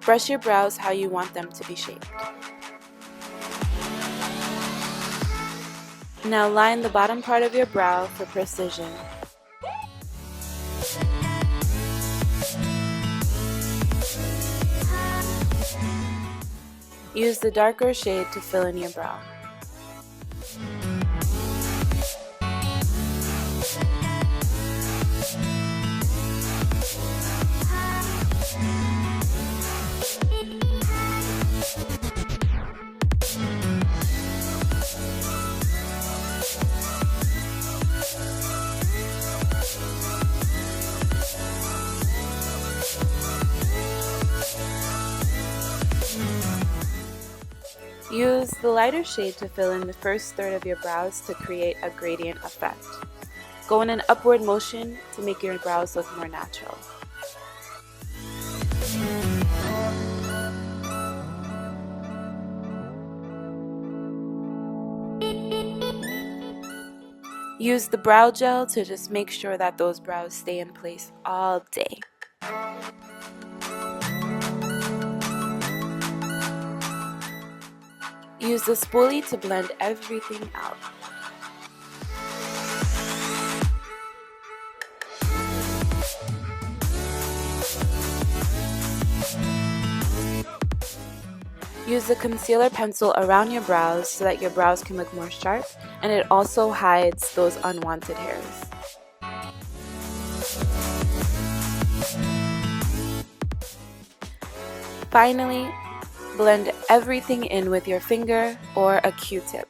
Brush your brows how you want them to be shaped. Now line the bottom part of your brow for precision. Use the darker shade to fill in your brow. Use the lighter shade to fill in the first third of your brows to create a gradient effect. Go in an upward motion to make your brows look more natural. Use the brow gel to just make sure that those brows stay in place all day. Use the spoolie to blend everything out. Use the concealer pencil around your brows so that your brows can look more sharp, and it also hides those unwanted hairs. Finally, blend everything in with your finger or a Q-tip.